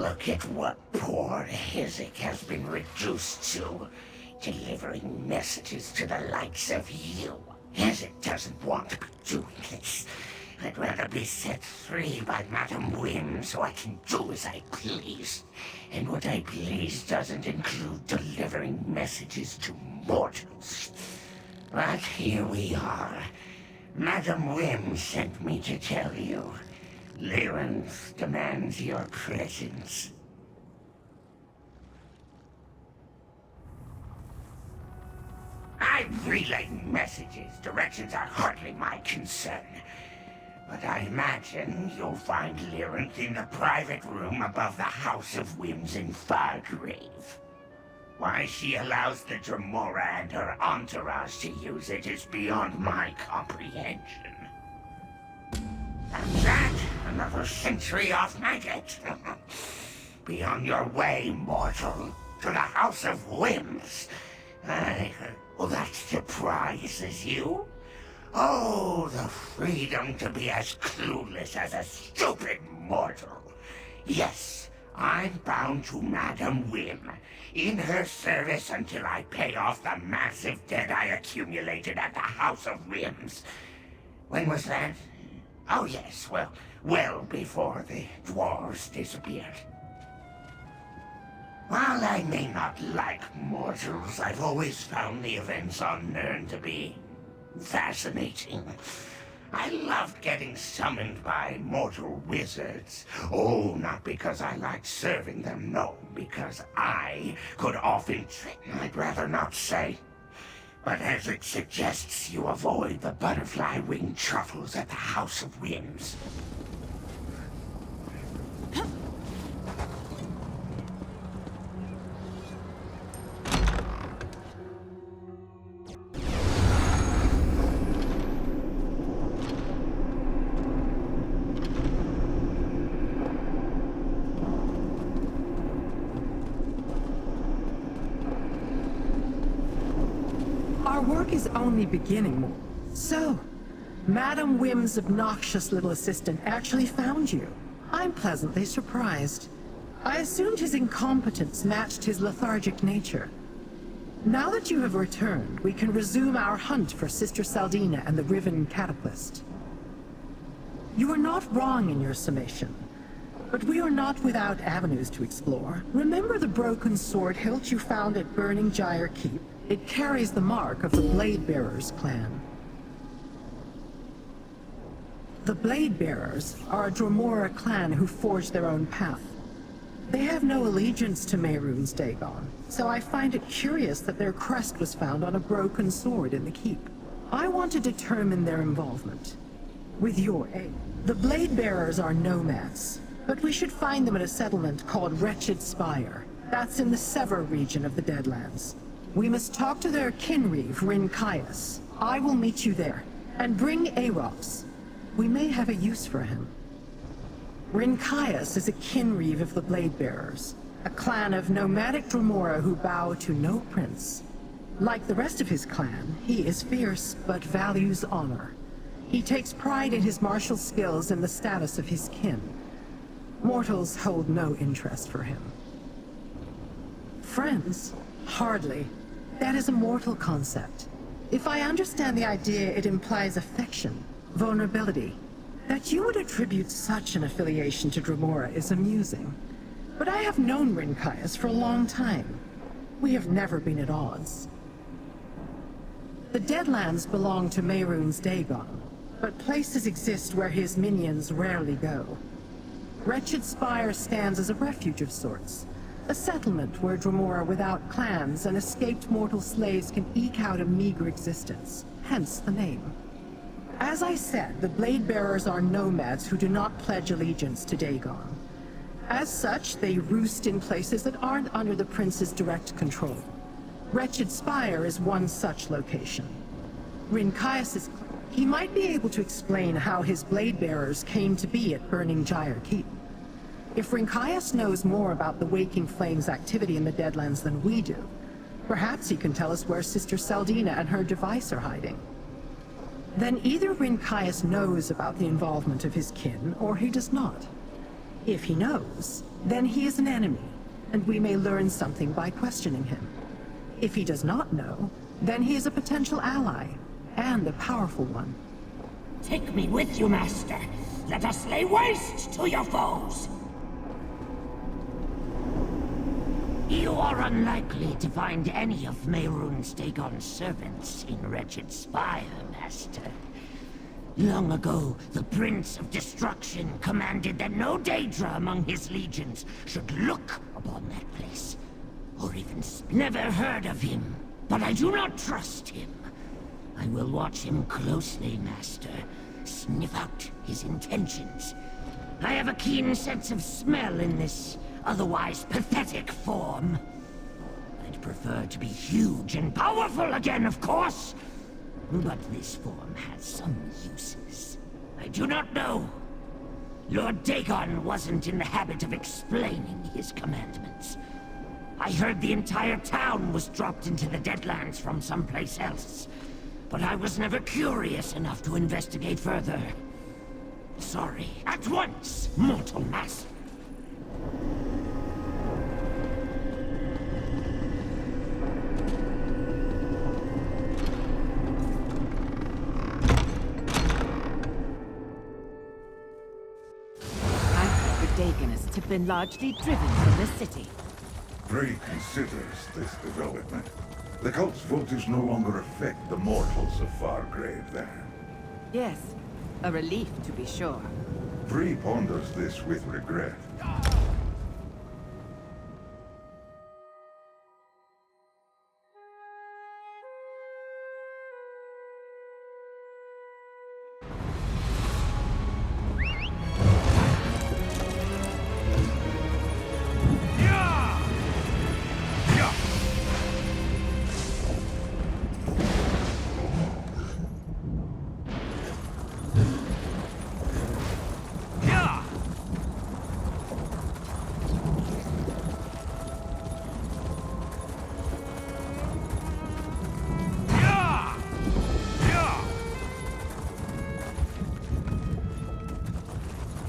Look at what poor Hizek has been reduced to, delivering messages to the likes of you. Hizek doesn't want to be doing this. I'd rather be set free by Madam Wim so I can do as I please. And what I please doesn't include delivering messages to mortals. But here we are. Madam Wim sent me to tell you. Durance demands your presence. I'm relaying messages. Directions are hardly my concern. But I imagine you'll find Durance in the private room above the House of Wim's in Fargrave. Why she allows the Dremora and her entourage to use it is beyond my comprehension. And that, another century off maggot. Be on your way, mortal, to the House of Whims. Well, that surprises you? Oh, the freedom to be as clueless as a stupid mortal. Yes, I'm bound to Madam Wim, in her service until I pay off the massive debt I accumulated at the House of Whims. When was that? Oh yes, well before the dwarves disappeared. While I may not like mortals, I've always found the events on Nirn to be fascinating. I loved getting summoned by mortal wizards. Oh, not because I liked serving them, no, because I could often I'd rather not say. But as it suggests, you avoid the butterfly-winged truffles at the House of Whims. Is only beginning. So, Madam Wim's obnoxious little assistant actually found you. I'm pleasantly surprised. I assumed his incompetence matched his lethargic nature. Now that you have returned, we can resume our hunt for Sister Saldina and the Riven Catapulist. You are not wrong in your summation, but we are not without avenues to explore. Remember the broken sword hilt you found at Burning Gyre Keep? It carries the mark of the Blade Bearers clan. The Blade Bearers are a Dremora clan who forged their own path. They have no allegiance to Mehrunes Dagon, so I find it curious that their crest was found on a broken sword in the keep. I want to determine their involvement, with your aid. The Blade Bearers are nomads, but we should find them at a settlement called Wretched Spire. That's in the Sever region of the Deadlands. We must talk to their kinreeve, Rinkias. I will meet you there. And bring Arox. We may have a use for him. Rinkias is a kinreeve of the Blade Bearers, a clan of nomadic Dremora who bow to no prince. Like the rest of his clan, he is fierce but values honor. He takes pride in his martial skills and the status of his kin. Mortals hold no interest for him. Friends? Hardly. That is a mortal concept. If I understand the idea, it implies affection, vulnerability. That you would attribute such an affiliation to Dremora is amusing. But I have known Rinkias for a long time. We have never been at odds. The Deadlands belong to Mehrunes Dagon, but places exist where his minions rarely go. Wretched Spire stands as a refuge of sorts. A settlement where Dremora without clans and escaped mortal slaves can eke out a meager existence, hence the name. As I said, the Blade Bearers are nomads who do not pledge allegiance to Dagon. As such, they roost in places that aren't under the Prince's direct control. Wretched Spire is one such location. Rinkias he might be able to explain how his Blade Bearers came to be at Burning Gyre Keep. If Rinkias knows more about the Waking Flame's activity in the Deadlands than we do, perhaps he can tell us where Sister Saldina and her device are hiding. Then either Rinkias knows about the involvement of his kin, or he does not. If he knows, then he is an enemy, and we may learn something by questioning him. If he does not know, then he is a potential ally, and a powerful one. Take me with you, Master. Let us lay waste to your foes. You are unlikely to find any of Mehrunes Dagon's servants in Wretched Spire, Master. Long ago, the Prince of Destruction commanded that no Daedra among his legions should look upon that place, or even never heard of him, but I do not trust him. I will watch him closely, Master. Sniff out his intentions. I have a keen sense of smell in this otherwise pathetic form. I'd prefer to be huge and powerful again, of course. But this form has some uses. I do not know. Lord Dagon wasn't in the habit of explaining his commandments. I heard the entire town was dropped into the Deadlands from someplace else, but I was never curious enough to investigate further. Sorry. At once, mortal master. Dagonists have been largely driven from the city. Frey considers this development. The cult's votives no longer affect the mortals of Fargrave then. Yes, a relief to be sure. Frey ponders this with regret.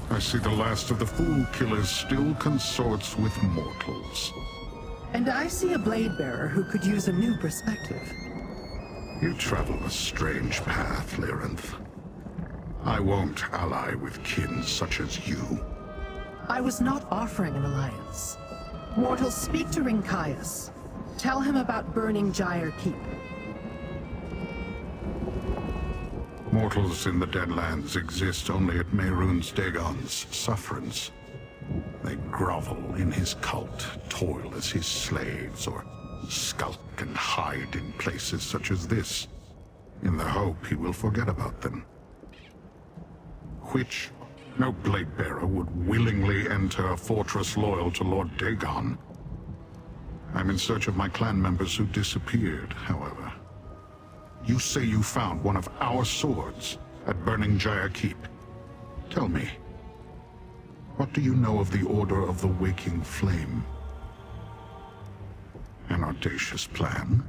I see the last of the Fool Killers still consorts with mortals. And I see a blade bearer who could use a new perspective. You travel a strange path, Lyranth. I won't ally with kin such as you. I was not offering an alliance. Mortals, speak to Rinkias. Tell him about burning Gyre Keep. Mortals in the Deadlands exist only at Mehrunes Dagon's sufferance. They grovel in his cult, toil as his slaves, or skulk and hide in places such as this, in the hope he will forget about them. Which no blade-bearer would willingly enter a fortress loyal to Lord Dagon. I'm in search of my clan members who disappeared, however. You say you found one of our swords at Burning Gyre Keep. Tell me, what do you know of the Order of the Waking Flame? An audacious plan?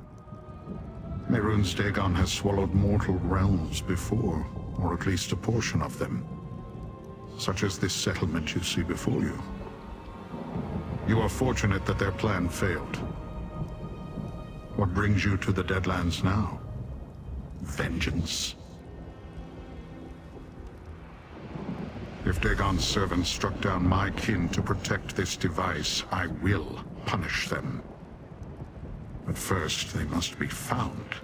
Mehrunes Dagon has swallowed mortal realms before, or at least a portion of them. Such as this settlement you see before you. You are fortunate that their plan failed. What brings you to the Deadlands now? Vengeance? If Dagon's servants struck down my kin to protect this device, I will punish them. But first, they must be found.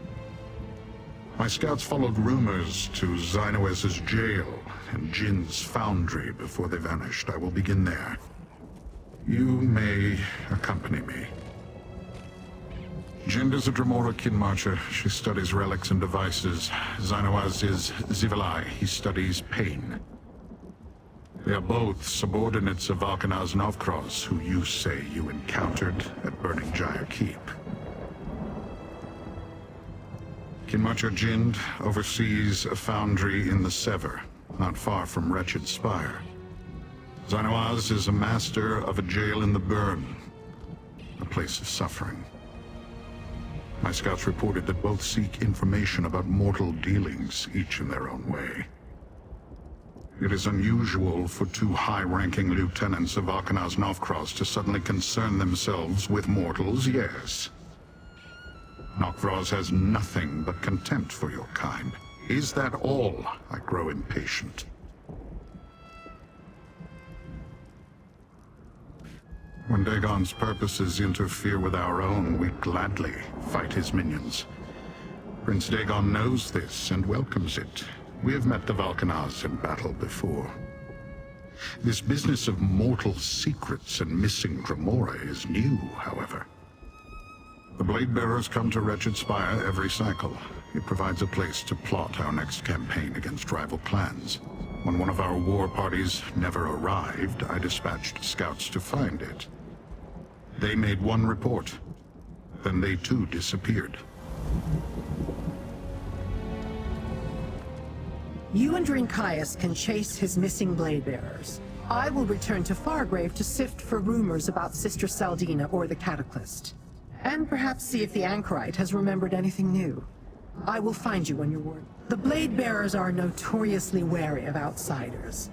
My scouts followed rumors to Xynoes's jail and Jin's foundry before they vanished. I will begin there. You may accompany me. Jind is a Dremora kin marcher. She studies relics and devices. Xynoes is Zivilai. He studies pain. They are both subordinates of Valkanaz Novkros, who you say you encountered at Burning Gyre Keep. Kinmarcher Jind oversees a foundry in the Sever, not far from Wretched Spire. Xynoes is a master of a jail in the Burn, a place of suffering. My scouts reported that both seek information about mortal dealings, each in their own way. It is unusual for two high-ranking lieutenants of Arkanaz Novkroz to suddenly concern themselves with mortals, yes. Novkroz has nothing but contempt for your kind. Is that all? I grow impatient. When Dagon's purposes interfere with our own, we gladly fight his minions. Prince Dagon knows this and welcomes it. We have met the Valkanaz in battle before. This business of mortal secrets and missing Dremora is new, however. The Blade-Bearers come to Wretched Spire every cycle. It provides a place to plot our next campaign against rival clans. When one of our war parties never arrived, I dispatched scouts to find it. They made one report. Then they too disappeared. You and Drinkias can chase his missing blade-bearers. I will return to Fargrave to sift for rumors about Sister Saldina or the Cataclysm. And perhaps see if the Anchorite has remembered anything new. I will find you when you're worried. The blade-bearers are notoriously wary of outsiders,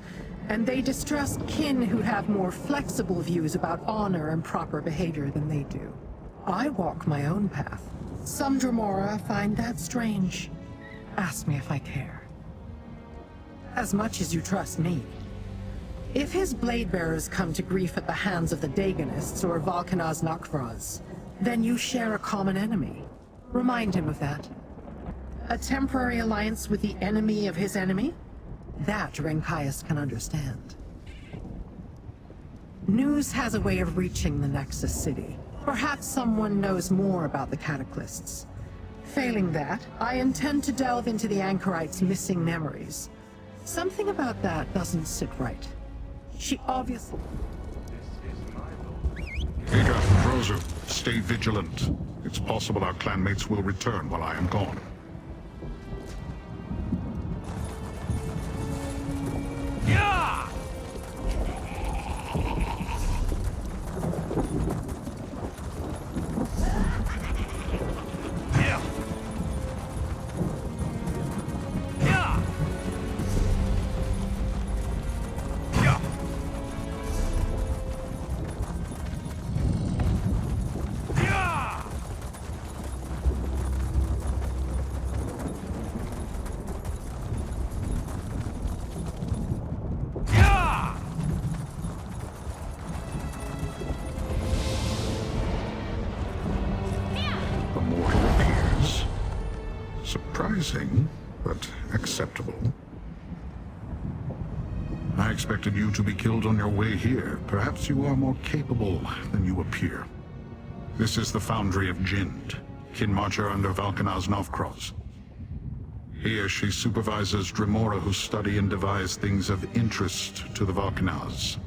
and they distrust kin who have more flexible views about honor and proper behavior than they do. I walk my own path. Some Dremora find that strange. Ask me if I care. As much as you trust me. If his blade-bearers come to grief at the hands of the Dagonists or Valkanaz Novkroz, then you share a common enemy. Remind him of that. A temporary alliance with the enemy of his enemy? That Drinkias can understand. News has a way of reaching the Nexus City. Perhaps someone knows more about the Cataclysms. Failing that, I intend to delve into the Anchorite's missing memories. Something about that doesn't sit right. She obviously... Ika, Rosu, stay vigilant. It's possible our clanmates will return while I am gone. Yeah! Yeah! Yeah! Yeah! Yeah! The mortal appears. Surprising, but acceptable. I expected you to be killed on your way here. Perhaps you are more capable than you appear. This is the Foundry of Jind, kin marcher under Valkanaz Novkroz. Here she supervises Dremora who study and devise things of interest to the Valkanaz.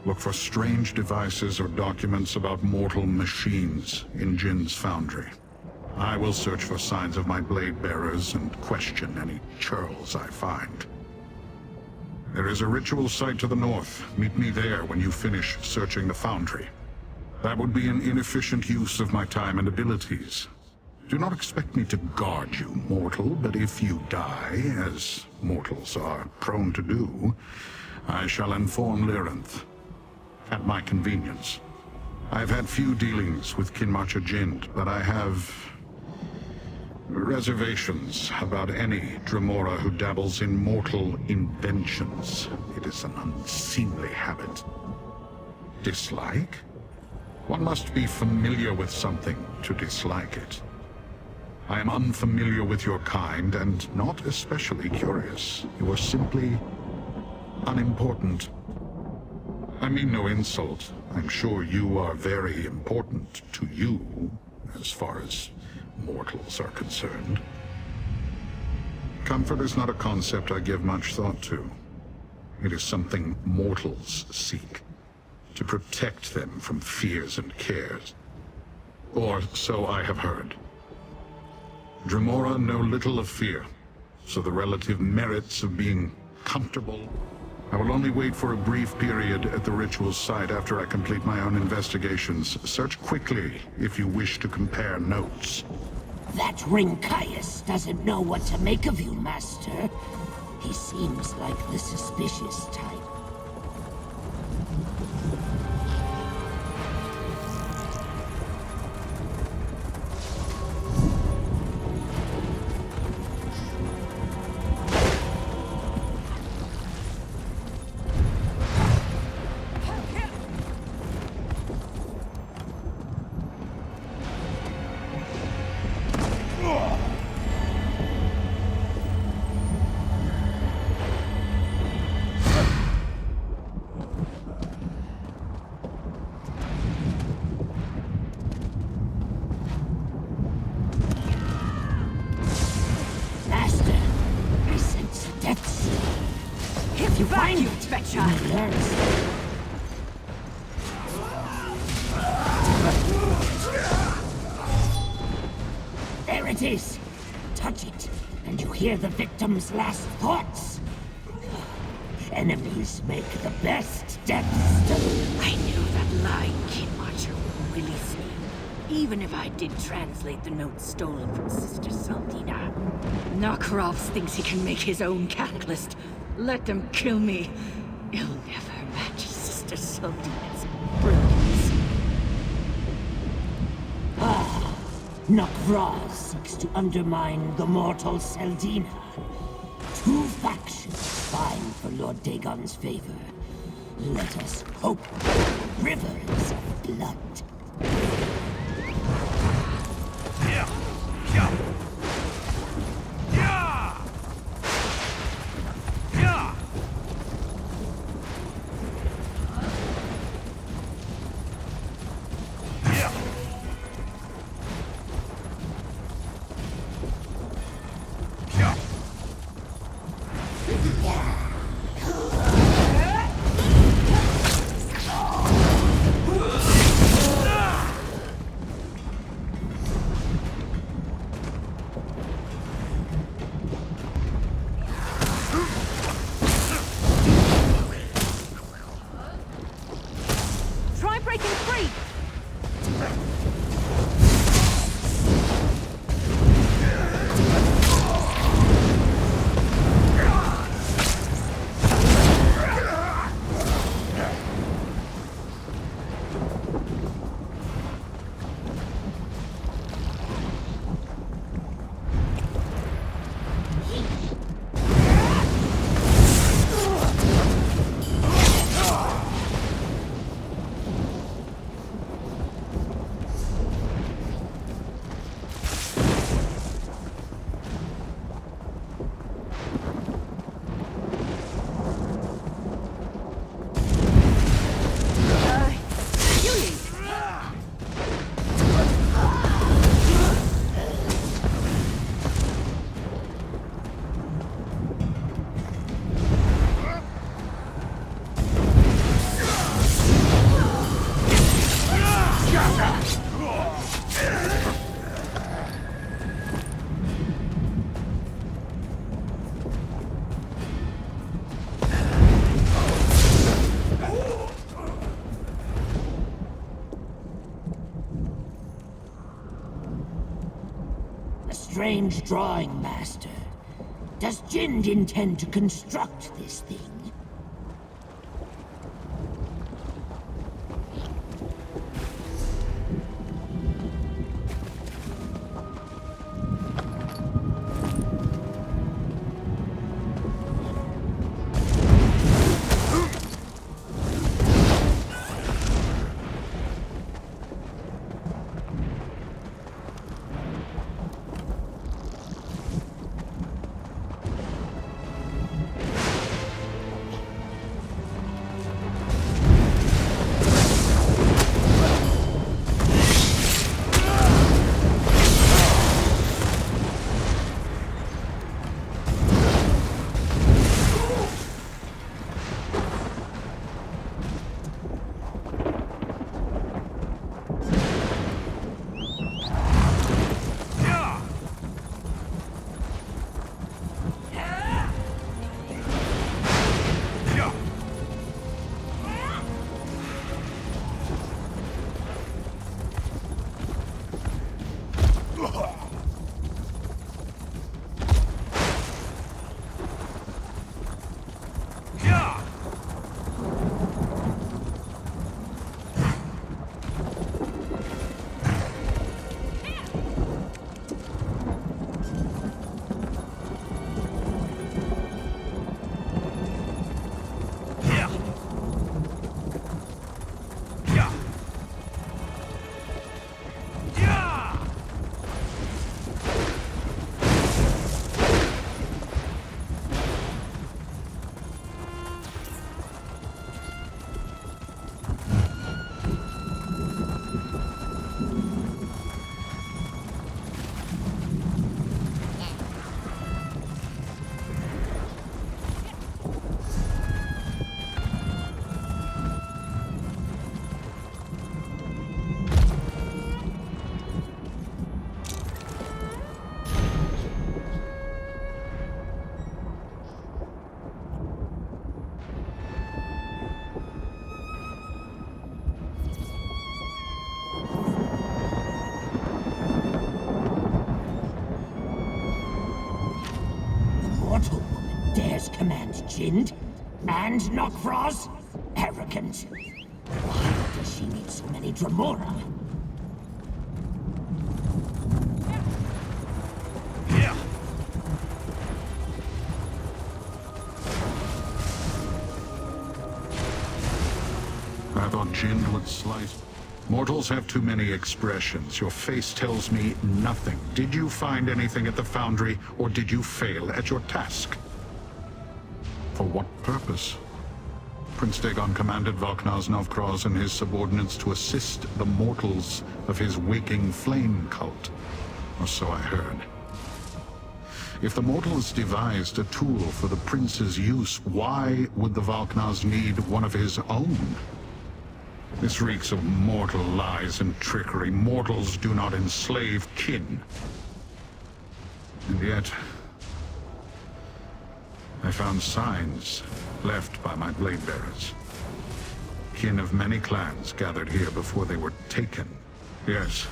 Look for strange devices or documents about mortal machines in Jin's foundry. I will search for signs of my blade bearers and question any churls I find. There is a ritual site to the north. Meet me there when you finish searching the foundry. That would be an inefficient use of my time and abilities. Do not expect me to guard you, mortal, but if you die, as mortals are prone to do, I shall inform Lyranth. At my convenience. I've had few dealings with Kinmarcher Jind, but I have reservations about any Dremora who dabbles in mortal inventions. It is an unseemly habit. Dislike? One must be familiar with something to dislike it. I am unfamiliar with your kind and not especially curious. You are simply unimportant. I mean no insult. I'm sure you are very important to you, as far as mortals are concerned. Comfort is not a concept I give much thought to. It is something mortals seek, to protect them from fears and cares. Or so I have heard. Dremora know little of fear, so the relative merits of being comfortable. I will only wait for a brief period at the ritual site after I complete my own investigations. Search quickly if you wish to compare notes. That Rinkias doesn't know what to make of you, Master. He seems like the suspicious type. There it is! Touch it, and you hear the victim's last thoughts. Enemies make the best deaths. I knew that lying kid watcher would release me. Even if I did translate the notes stolen from Sister Saldina. Narkarovs thinks he can make his own catalyst. Let them kill me. He'll never match Sister Saldina's brilliance. Narkarovs seeks to undermine the mortal Saldina. Two factions vying for Lord Dagon's favor. Let us hope. Rivers of blood. Strange drawing, Master. Does Jind intend to construct this thing? mortal woman dares command Jind and Nok'Vroz? Arrogant. Why does she need so many Dremora? I thought Jind would slice. Mortals have too many expressions. Your face tells me nothing. Did you find anything at the Foundry, or did you fail at your task? For what purpose? Prince Dagon commanded Valknaz Nok'Vroz and his subordinates to assist the mortals of his waking flame cult. Or so I heard. If the mortals devised a tool for the prince's use, why would the Valknaz need one of his own? This reeks of mortal lies and trickery. Mortals do not enslave kin. And yet, I found signs left by my blade bearers. Kin of many clans gathered here before they were taken. Yes,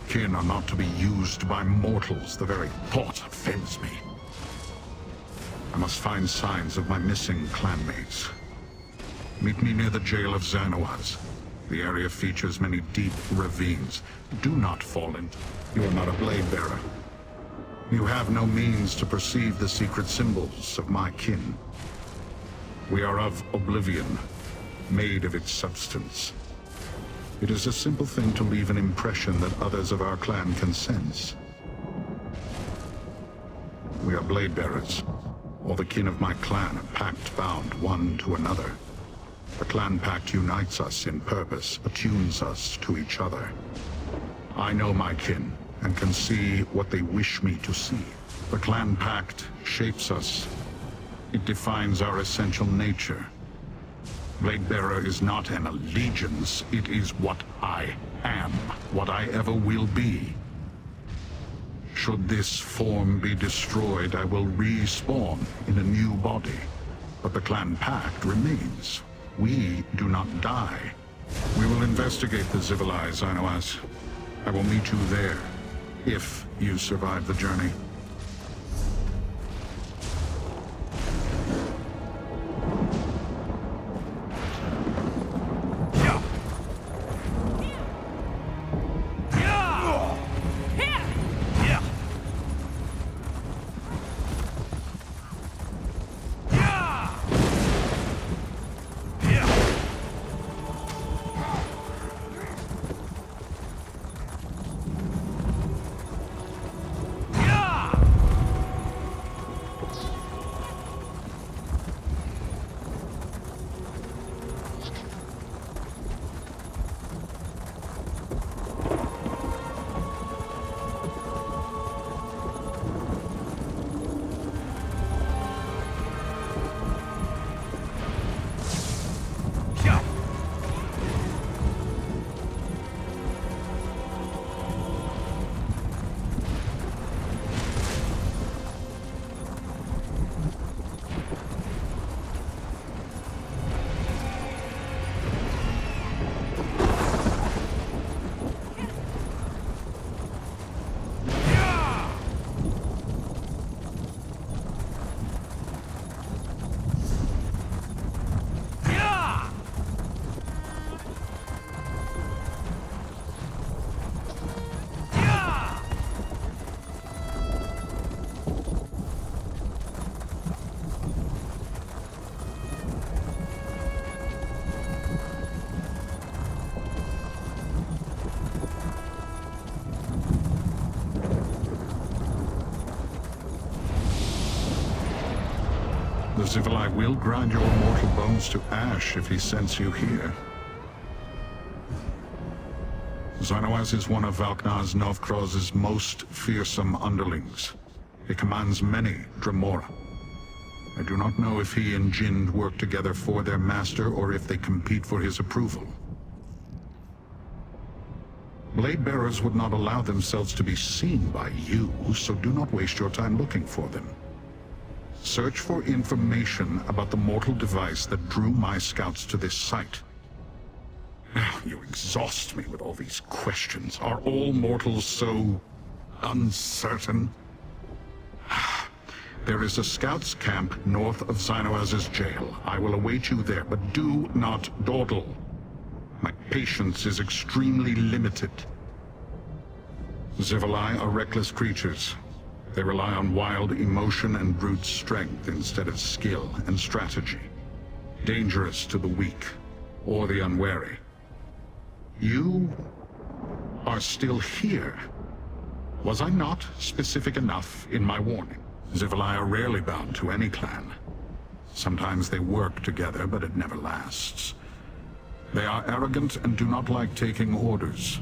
kin are not to be used by mortals. The very thought offends me. I must find signs of my missing clanmates. Meet me near the jail of Xanawaz. The area features many deep ravines. Do not fall in. You are not a blade bearer. You have no means to perceive the secret symbols of my kin. We are of oblivion, made of its substance. It is a simple thing to leave an impression that others of our clan can sense. We are blade bearers. All the kin of my clan are pact-bound one to another. The clan pact unites us in purpose, attunes us to each other. I know my kin, and can see what they wish me to see. The clan pact shapes us. It defines our essential nature. Bladebearer is not an allegiance, it is what I am, what I ever will be. Should this form be destroyed, I will respawn in a new body. But the clan pact remains. We do not die. We will investigate the Zivilai, Xanawaz. I will meet you there, if you survive the journey. The Zivilai will grind your mortal bones to ash if he sends you here. Xanawaz is one of Valknaz Nok'Vroz's most fearsome underlings. He commands many Dremora. I do not know if he and Jind work together for their master or if they compete for his approval. Blade bearers would not allow themselves to be seen by you, so do not waste your time looking for them. Search for information about the mortal device that drew my scouts to this site. You exhaust me with all these questions. Are all mortals so uncertain? There is a scout's camp north of Xynoaz's jail. I will await you there, but do not dawdle. My patience is extremely limited. Zivalai are reckless creatures. They rely on wild emotion and brute strength instead of skill and strategy. Dangerous to the weak or the unwary. You are still here. Was I not specific enough in my warning? Zivalai are rarely bound to any clan. Sometimes they work together, but it never lasts. They are arrogant and do not like taking orders.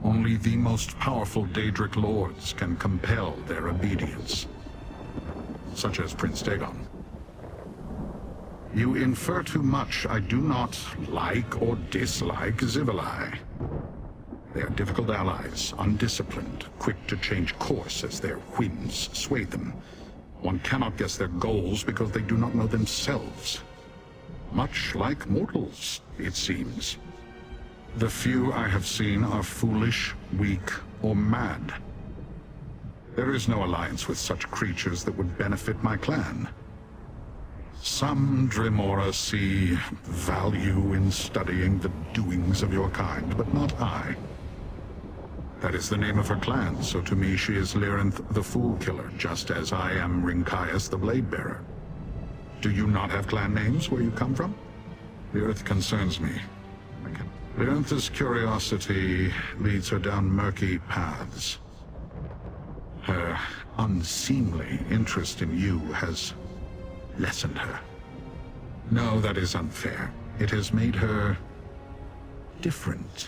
Only the most powerful Daedric lords can compel their obedience. Such as Prince Dagon. You infer too much. I do not like or dislike Zivalai. They are difficult allies, undisciplined, quick to change course as their whims sway them. One cannot guess their goals because they do not know themselves. Much like mortals, it seems. The few I have seen are foolish, weak, or mad. There is no alliance with such creatures that would benefit my clan. Some Dremora see value in studying the doings of your kind, but not I. That is the name of her clan, so to me she is Lyranth the Fool Killer, just as I am Rinkias the Blade Bearer. Do you not have clan names where you come from? The earth concerns me. Lyranth's curiosity leads her down murky paths. Her unseemly interest in you has lessened her. No, that is unfair. It has made her different.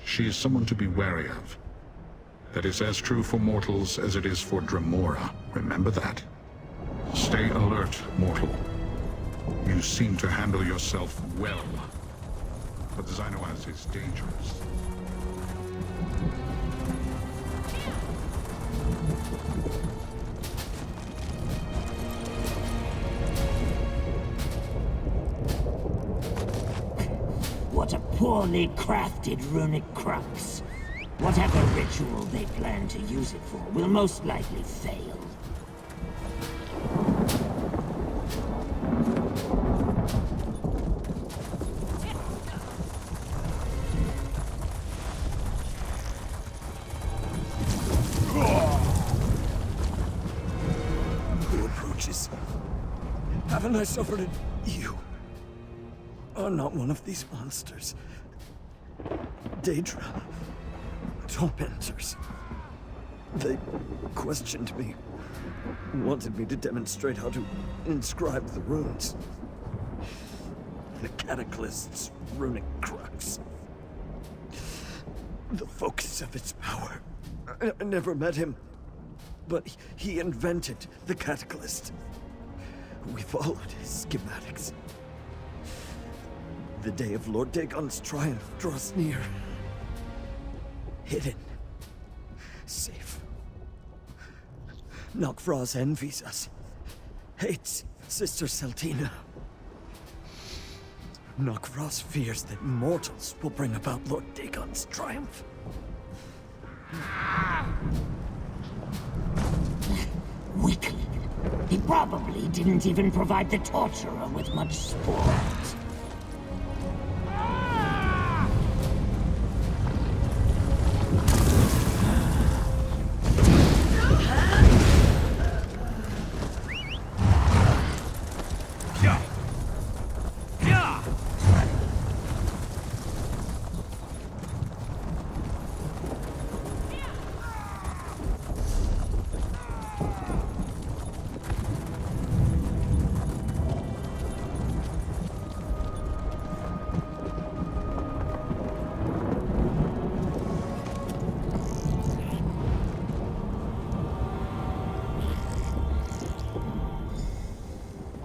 She is someone to be wary of. That is as true for mortals as it is for Dremora. Remember that. Stay alert, mortal. You seem to handle yourself well. But the Xynoaz is dangerous. What a poorly crafted runic crux. Whatever ritual they plan to use it for will most likely fail. Who approaches? Haven't I suffered it? You are not one of these monsters. Daedra. Tormentors. They questioned me. Wanted me to demonstrate how to inscribe the runes. The Cataclyst's runic crux. The focus of its power. I never met him, but he invented the Cataclyst. We followed his schematics. The day of Lord Dagon's triumph draws near. Hidden. Safe. Nok'Vraz envies us. Hates Sister Seltina. Nok'Vraz fears that mortals will bring about Lord Dagon's triumph. Weakling. He probably didn't even provide the torturer with much sport.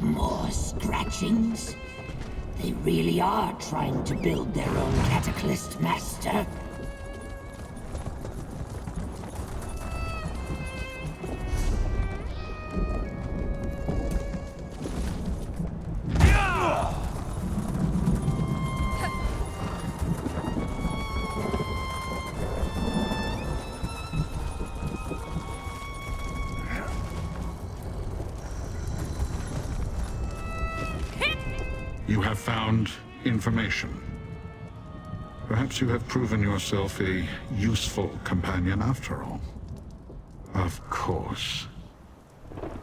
More scratchings? They really are trying to build their own Cataclyst master. You have found information. Perhaps you have proven yourself a useful companion after all. Of course.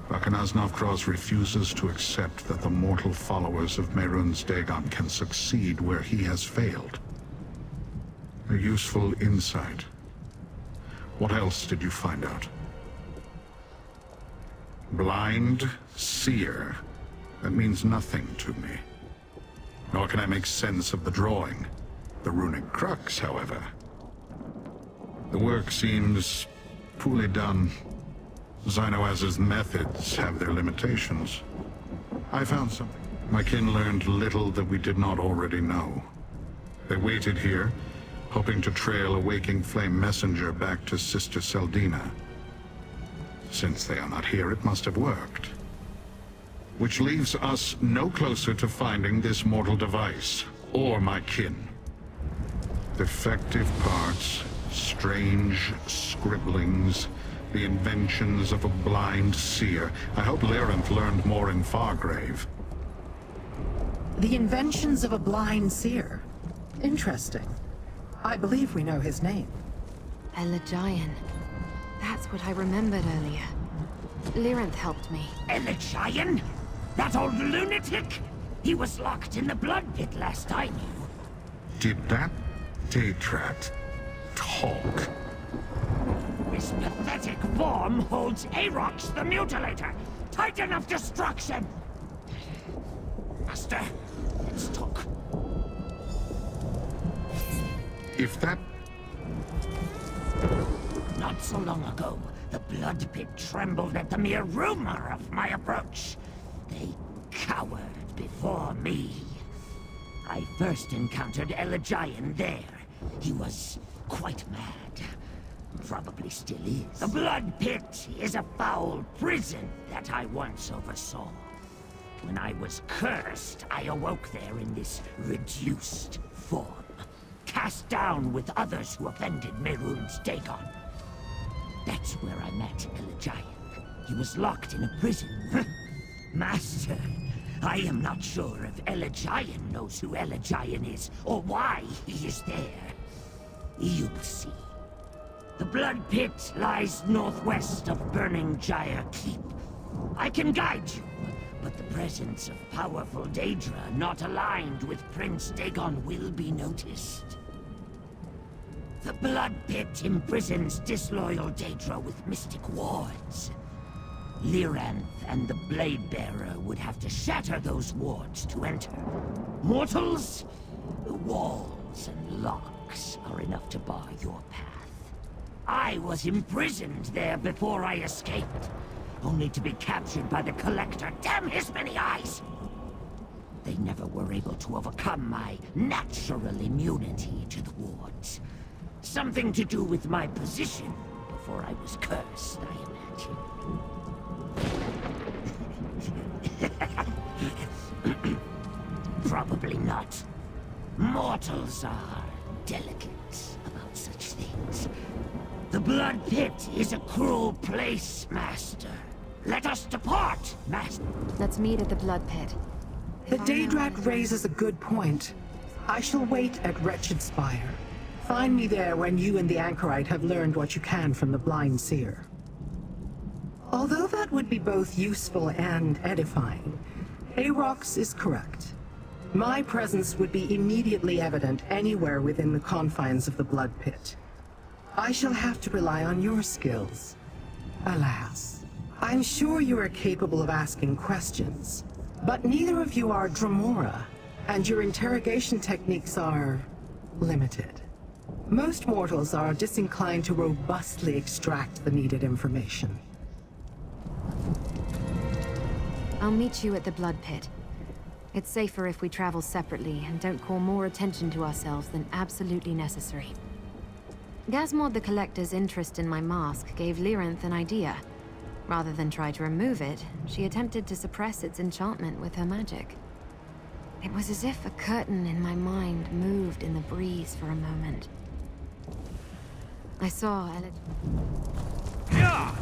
Bakanaz Navkraz refuses to accept that the mortal followers of Mehrunes Dagon can succeed where he has failed. A useful insight. What else did you find out? Blind Seer. That means nothing to me. Nor can I make sense of the drawing. The runic crux, however. The work seems poorly done. Xynoaz's methods have their limitations. I found something. My kin learned little that we did not already know. They waited here, hoping to trail a waking flame messenger back to Sister Seldina. Since they are not here, it must have worked. Which leaves us no closer to finding this mortal device, or my kin. Defective parts, strange scribblings, the inventions of a blind seer. I hope Lyranth learned more in Fargrave. The inventions of a blind seer. Interesting. I believe we know his name. Elagian. That's what I remembered earlier. Lyranth helped me. Elagian? That old lunatic? He was locked in the blood pit last I knew. Did that Daedrat talk? This pathetic form holds Arox the Mutilator, Titan of Destruction! Master, let's talk. If that... Not so long ago, the blood pit trembled at the mere rumor of my approach. They cowered before me. I first encountered Elagian there. He was quite mad. Probably still is. The blood pit is a foul prison that I once oversaw. When I was cursed, I awoke there in this reduced form, cast down with others who offended Mehrunes Dagon. That's where I met Elagian. He was locked in a prison. Master, I am not sure if Elagian knows who Elagian is, or why he is there. You'll see. The blood pit lies northwest of Burning Gyre Keep. I can guide you, but the presence of powerful Daedra not aligned with Prince Dagon will be noticed. The blood pit imprisons disloyal Daedra with mystic wards. Lyranth and the Blade Bearer would have to shatter those wards to enter. Mortals, walls and locks are enough to bar your path. I was imprisoned there before I escaped, only to be captured by the Collector. Damn his many eyes! They never were able to overcome my natural immunity to the wards. Something to do with my position before I was cursed, I imagine. Probably not. Mortals are delicate about such things. The blood pit is a cruel place, Master. Let us depart, Master. Let's meet at the blood pit. The Daedrat raises a good point. I shall wait at Wretched Spire. Find me there when you and the Anchorite have learned what you can from the Blind Seer. Although that would be both useful and edifying, Arox is correct. My presence would be immediately evident anywhere within the confines of the blood pit. I shall have to rely on your skills. Alas, I'm sure you are capable of asking questions, but neither of you are Dremora, and your interrogation techniques are limited. Most mortals are disinclined to robustly extract the needed information. I'll meet you at the blood pit. It's safer if we travel separately and don't call more attention to ourselves than absolutely necessary. Gazmod the Collector's interest in my mask gave Lyranth an idea. Rather than try to remove it, she attempted to suppress its enchantment with her magic. It was as if a curtain in my mind moved in the breeze for a moment. I saw Yeah!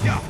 Yeah!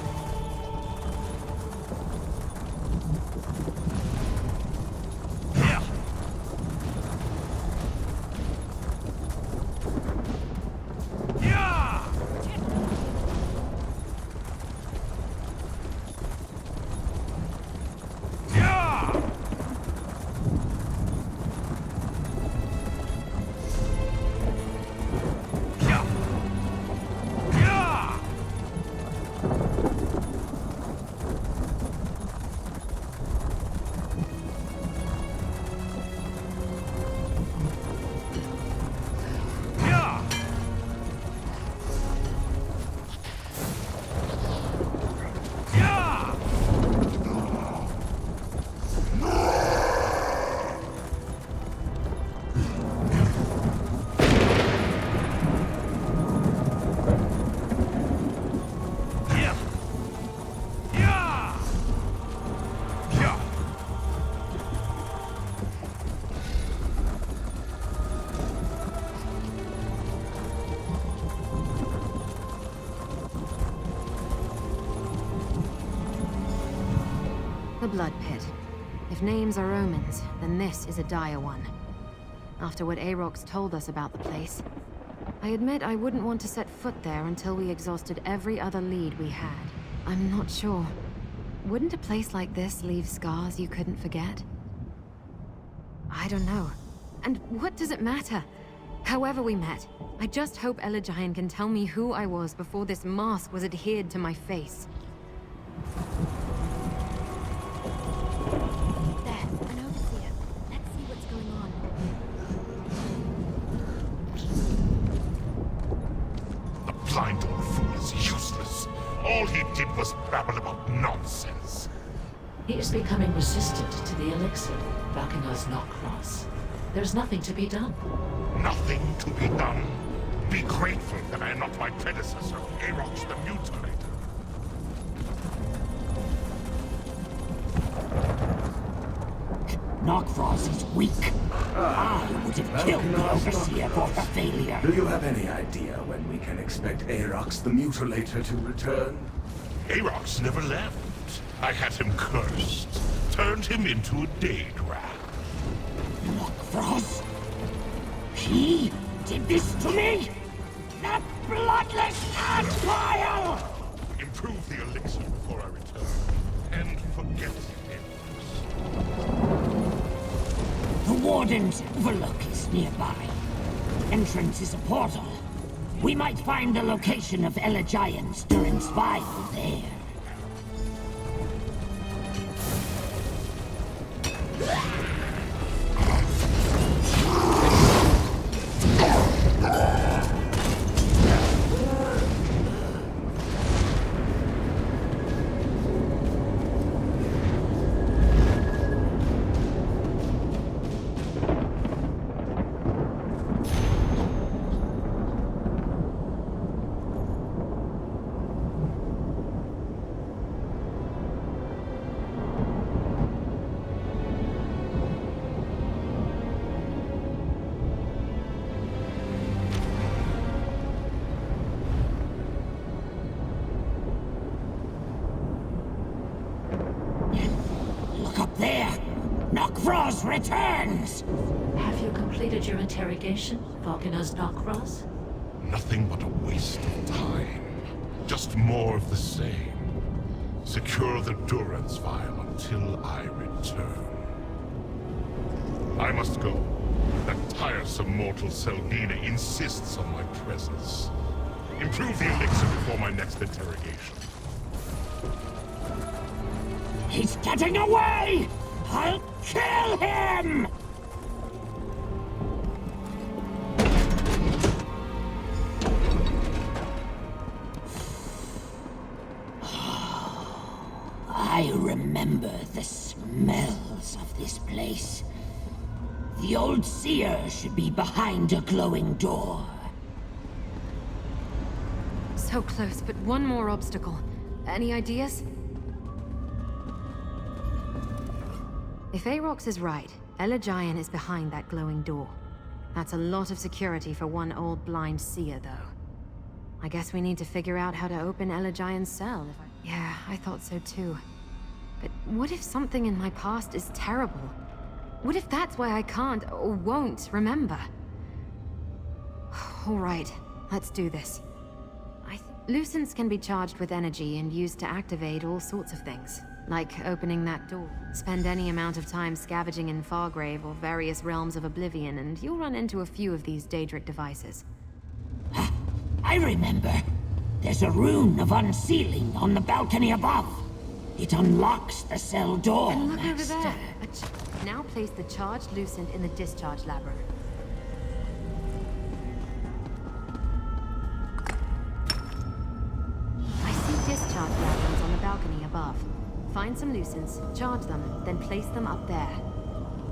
The Blood Pit. If names are omens, then this is a dire one. After what Aarox told us about the place, I admit I wouldn't want to set foot there until we exhausted every other lead we had. I'm not sure. Wouldn't a place like this leave scars you couldn't forget? I don't know. And what does it matter? However we met, I just hope Elagian can tell me who I was before this mask was adhered to my face. There, an overseer. Let's see what's going on. The blind old fool is useless. All he did was babble about nonsense. He is becoming resistant to the elixir, Balkanar's Knockcross. There's nothing to be done. Nothing to be done. Be grateful that I am not my predecessor, Aarox the Mutilator. Knockfrost is weak. I would have killed the Overseer for her failure. Do you have any idea when we can expect Aarox the Mutilator to return? Aarox never left. I had him cursed. Turned him into a Daedra. Knockfrost? He did this to me? That bloodless ass-pile! Improve the elixir before I return. And forget it. The Warden's Overlook is nearby. Entrance is a portal. We might find the location of Elagian's Durance vial there. Knockfrost returns! Have you completed your interrogation, Balkanar's Knockcross? Nothing but a waste of time. Just more of the same. Secure the Durance vial until I return. I must go. That tiresome mortal Selgina insists on my presence. Improve the elixir before my next interrogation. He's getting away! I'll kill him! I remember the smells of this place. The old Seer should be behind a glowing door. So close, but one more obstacle. Any ideas? If Aarox is right, Elagian is behind that glowing door. That's a lot of security for one old blind seer, though. I guess we need to figure out how to open Elagian's cell. Yeah, I thought so too. But what if something in my past is terrible? What if that's why I can't or won't remember? All right, let's do this. Lucents can be charged with energy and used to activate all sorts of things. Like opening that door. Spend any amount of time scavenging in Fargrave or various realms of oblivion, and you'll run into a few of these Daedric devices. I remember. There's a Rune of Unsealing on the balcony above. It unlocks the cell door, And look over Master. there. Now place the charged Lucent in the discharge labyrinth. I see discharge labyrinths on the balcony above. Find some Lucents, charge them, then place them up there.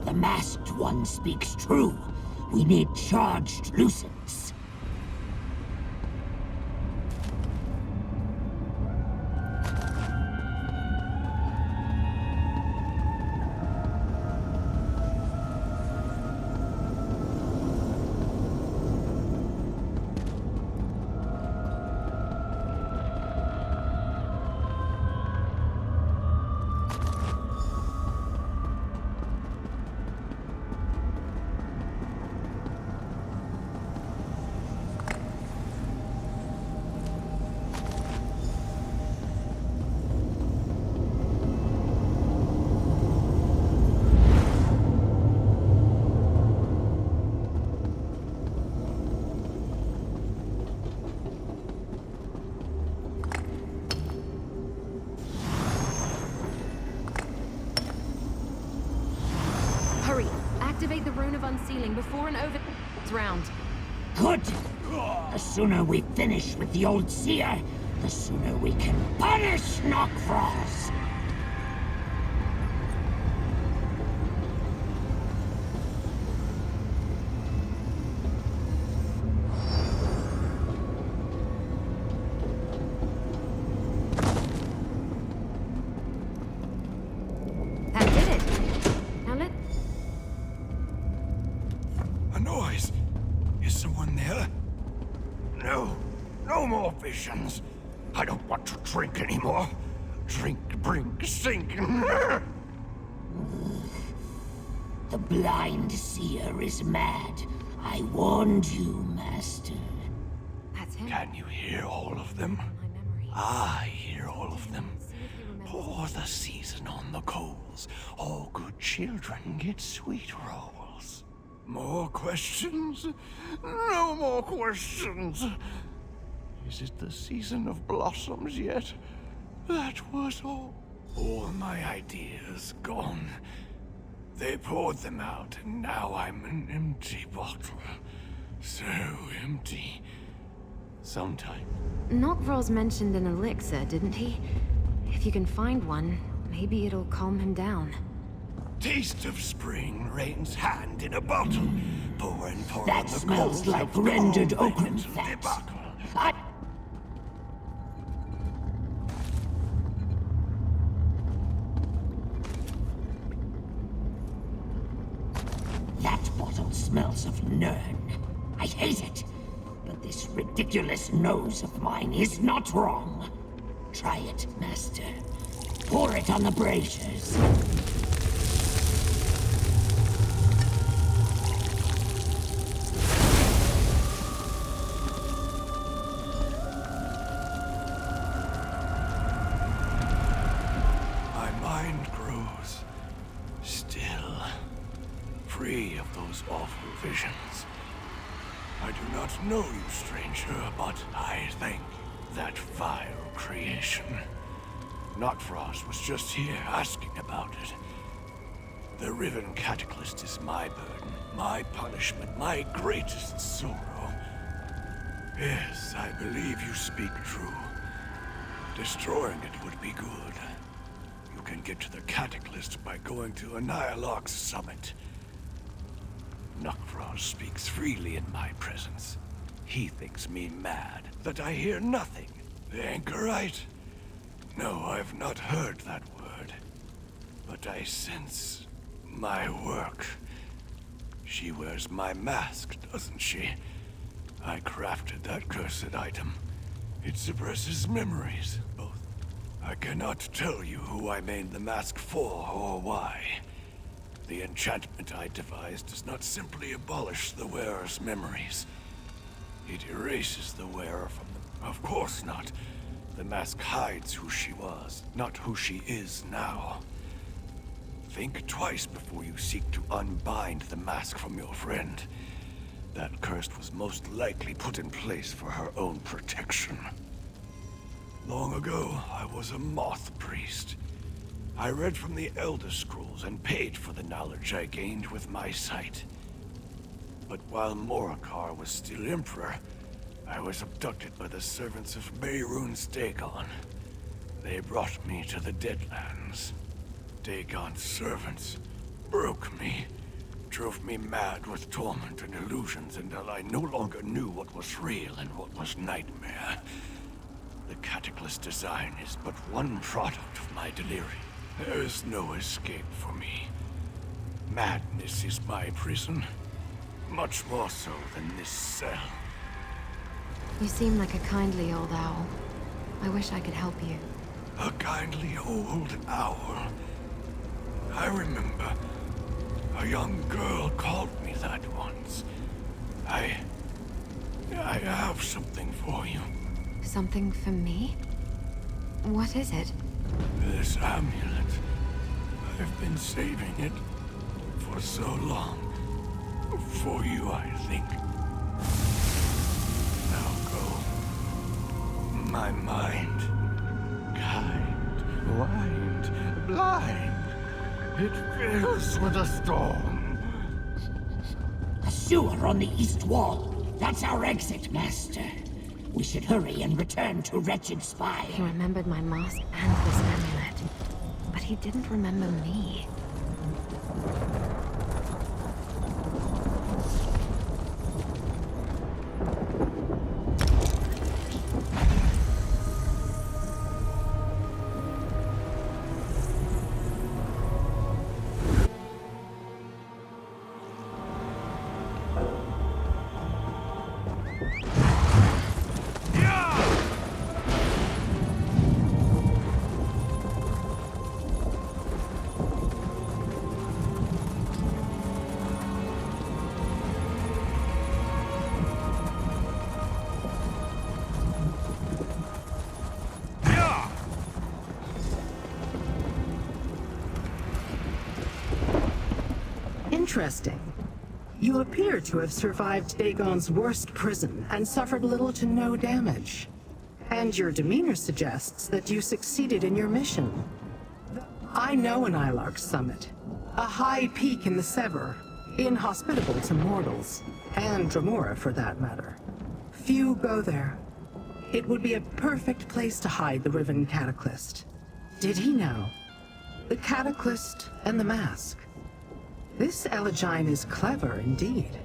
The masked one speaks true. We need charged Lucents. Unsealing before an over round. Good. The sooner we finish with the old Seer, the sooner we can punish Knockfrost. That did it. Now let... A noise. Is someone there? No. No more visions. I don't want to drink anymore. Drink, brink, sink. The blind Seer is mad. I warned you, Master. That's him. Can you hear all of them? My memory. I hear all of them. See if he remembers. Pour the season on the coals. All good children get sweet rolls. More questions? No more questions. Is it the season of blossoms yet? That was all. All my ideas gone. They poured them out, and now I'm an empty bottle. So empty. Sometime. Knockfrost mentioned an elixir, didn't he? If you can find one, maybe it'll calm him down. Taste of spring, rain's hand in a bottle. Pour and pour That on the smells coals like of the rendered whole oaken mental fat. debacle. That bottle smells of Nern. I hate it. But this ridiculous nose of mine is not wrong. Try it, Master. Pour it on the braziers. My mind grows still, free of those awful visions. I do not know you, stranger, but I thank that vile creation. Knockfrost was just here asking about it. The Riven Cataclysm is my burden, my punishment, my greatest sorrow. Yes, I believe you speak true. Destroying it would be good. You can get to the Cataclysm by going to Annihilok's summit. Knockfrost speaks freely in my presence. He thinks me mad, that I hear nothing. The Anchorite? No, I've not heard that word. But I sense my work. She wears my mask, doesn't she? I crafted that cursed item. It suppresses memories, both. I cannot tell you who I made the mask for or why. The enchantment I devised does not simply abolish the wearer's memories. It erases the wearer from them. Of course not. The mask hides who she was, not who she is now. Think twice before you seek to unbind the mask from your friend. That curse was most likely put in place for her own protection. Long ago, I was a moth priest. I read from the Elder Scrolls and paid for the knowledge I gained with my sight. But while Morikar was still Emperor, I was abducted by the servants of Mehrunes Dagon. They brought me to the Deadlands. Dagon's servants broke me, drove me mad with torment and illusions until I no longer knew what was real and what was nightmare. The Cataclysm design is but one product of my delirium. There is no escape for me. Madness is my prison, much more so than this cell. You seem like a kindly old owl. I wish I could help you. A kindly old owl. I remember a young girl called me that once. I have something for you. Something for me? What is it? This amulet. I've been saving it for so long. For you, I think. Now go. My mind. Kind, wide, blind. It fills with a storm. sewer on the east wall. That's our exit, Master. We should hurry and return to Wretched Spy. He remembered my mask and this amulet. But he didn't remember me. Interesting. You appear to have survived Dagon's worst prison and suffered little to no damage. And your demeanor suggests that you succeeded in your mission. I know an Ilark summit, a high peak in the Sever, inhospitable to mortals, and Dremora for that matter. Few go there. It would be a perfect place to hide the Riven Cataclysm. Did he know? The Cataclysm and the mask. This Elegine is clever indeed.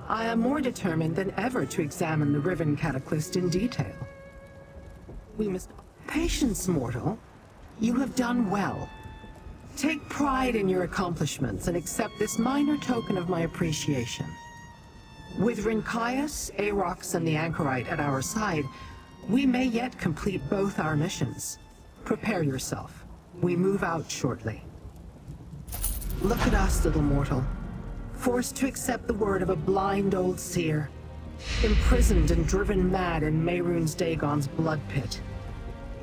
I am more determined than ever to examine the Riven Cataclysm in detail. We must... Patience, mortal. You have done well. Take pride in your accomplishments and accept this minor token of my appreciation. With Rincaius, Arox, and the Anchorite at our side, we may yet complete both our missions. Prepare yourself. We move out shortly. Look at us, little mortal. Forced to accept the word of a blind old seer. Imprisoned and driven mad in Mehrunes Dagon's blood pit.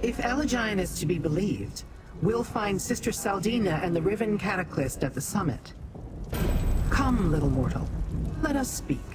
If Elegine is to be believed, we'll find Sister Saldina and the Riven Cataclysm at the summit. Come, little mortal. Let us speak.